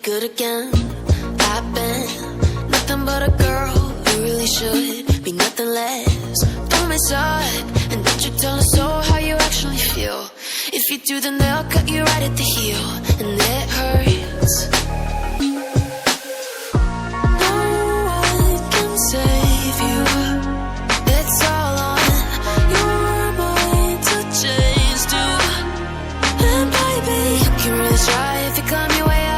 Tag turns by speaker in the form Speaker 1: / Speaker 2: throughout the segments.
Speaker 1: good again. I've been nothing but a girl who really should be nothing less. Don't mess up, and don't you tell us so how you actually feel. If you do, then they'll cut you right at the heel, and it hurts. No one can save you. It's all on your mind to change too. And baby, you can really try if you come your way up.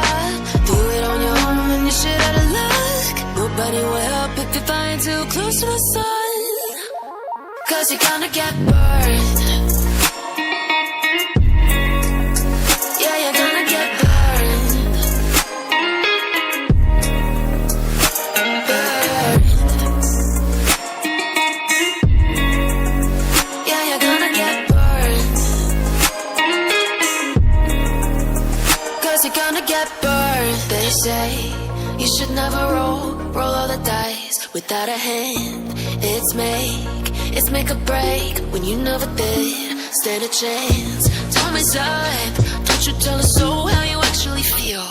Speaker 1: Do it on your own and you shit out of luck. Nobody will help if you're flying too close to the sun. 'Cause you're gonna get burned. Yeah, you're gonna get burned. Burned. Yeah, you're gonna get burned. 'Cause you're gonna get burned. They say you should never roll all the dice without a hand. It's make or break when you never did stand a chance. Don't mess up, don't you tell us so how you actually feel.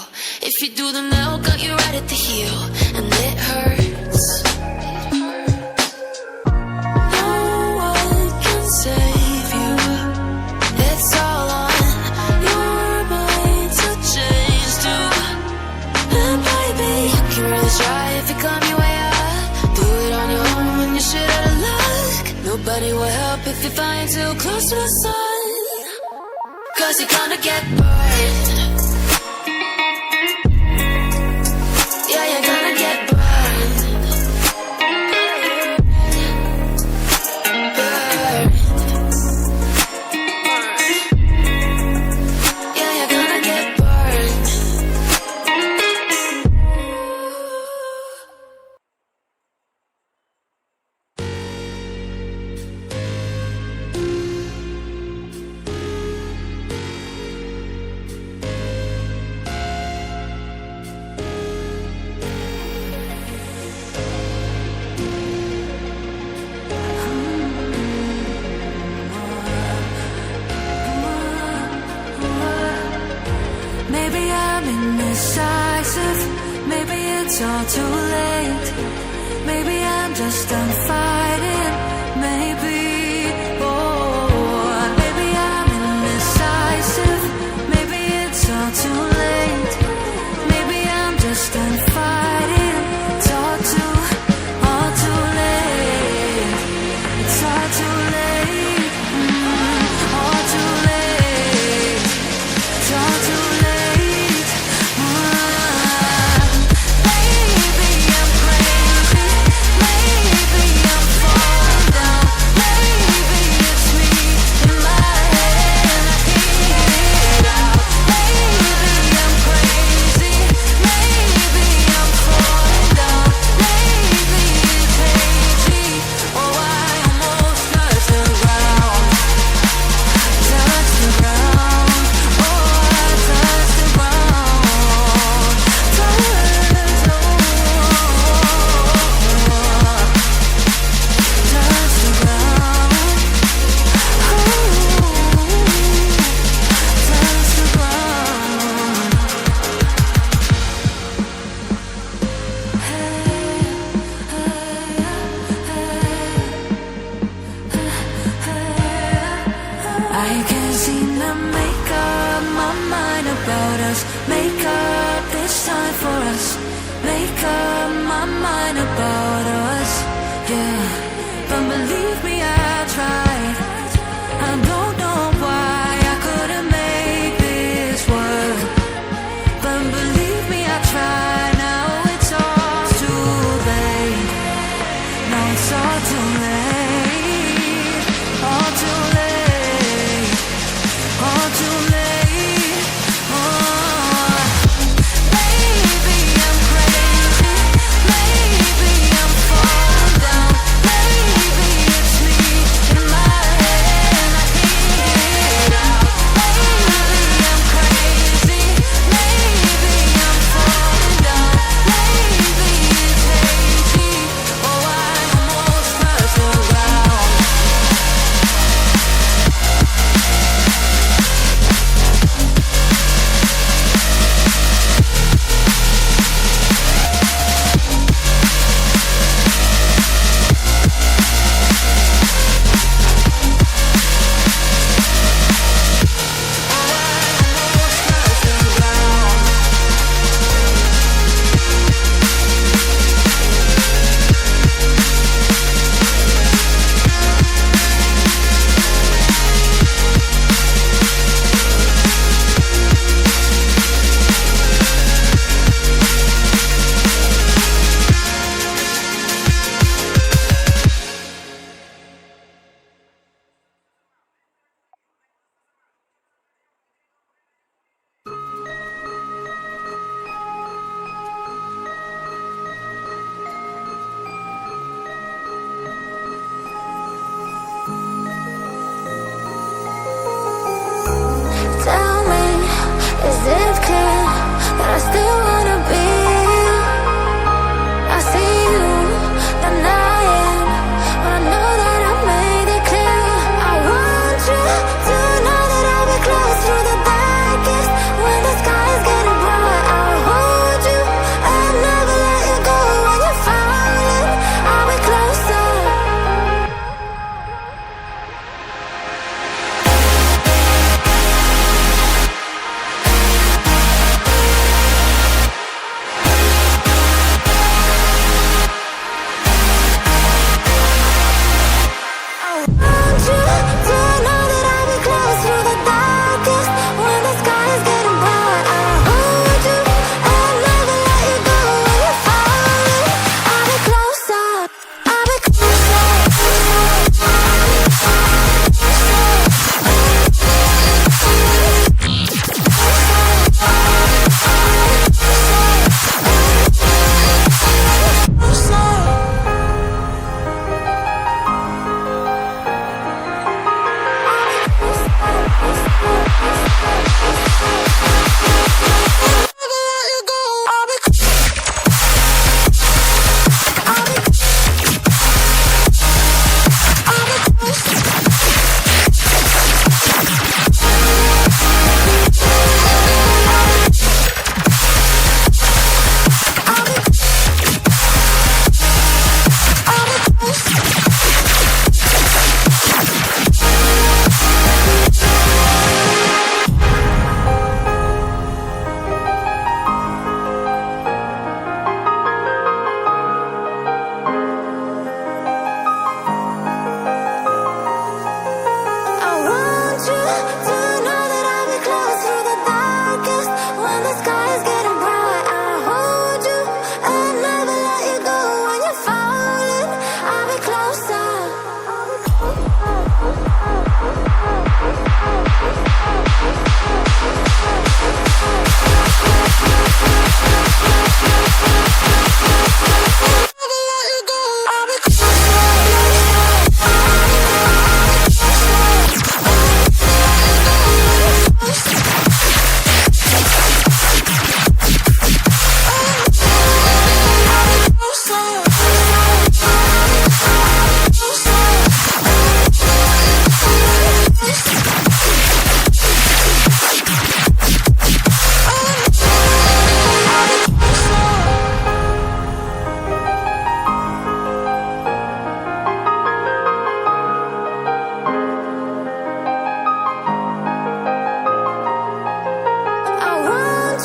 Speaker 1: If you do, then they'll cut you right at the heel, and it hurts. No one can save you. It's all on your mind to change too. And baby, you can really try if you come your way up. Do it on your own when you shit out of luck. Nobody will help if you're flying too close to the sun. 'Cause you're gonna get burned. Yeah, you're gonna get burned. Burned. Yeah, you're gonna get burned.
Speaker 2: Maybe I'm indecisive, maybe it's all too late. Maybe I'm just done fighting, maybe. Oh, maybe I'm indecisive, maybe it's all too late. Maybe I'm just done fighting, it's all too late. It's all too late, all too late. It's all too late. Maybe I'm crazy, maybe I'm falling.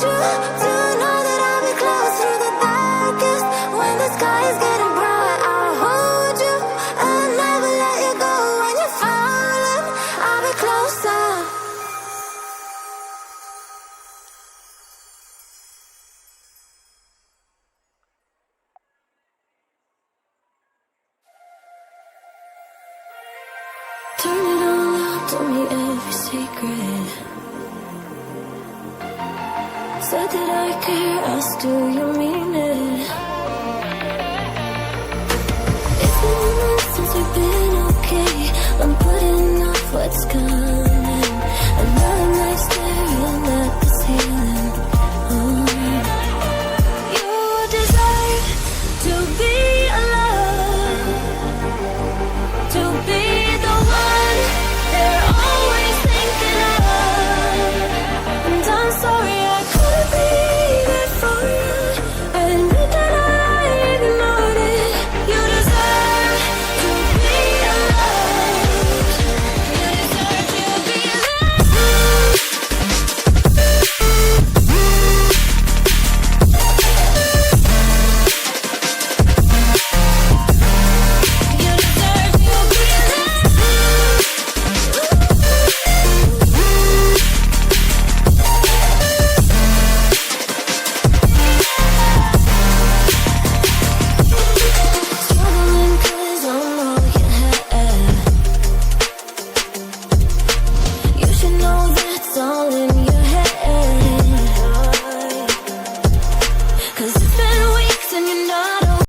Speaker 2: want you to know that I'll be close through the darkest. When the sky is getting bright, I'll hold you. I'll never let you go. When you're falling, I'll be closer. Turn it all out, told me every secret. Said that I care, asked do you mean it? It's been months since we've been okay. I'm putting off what's coming.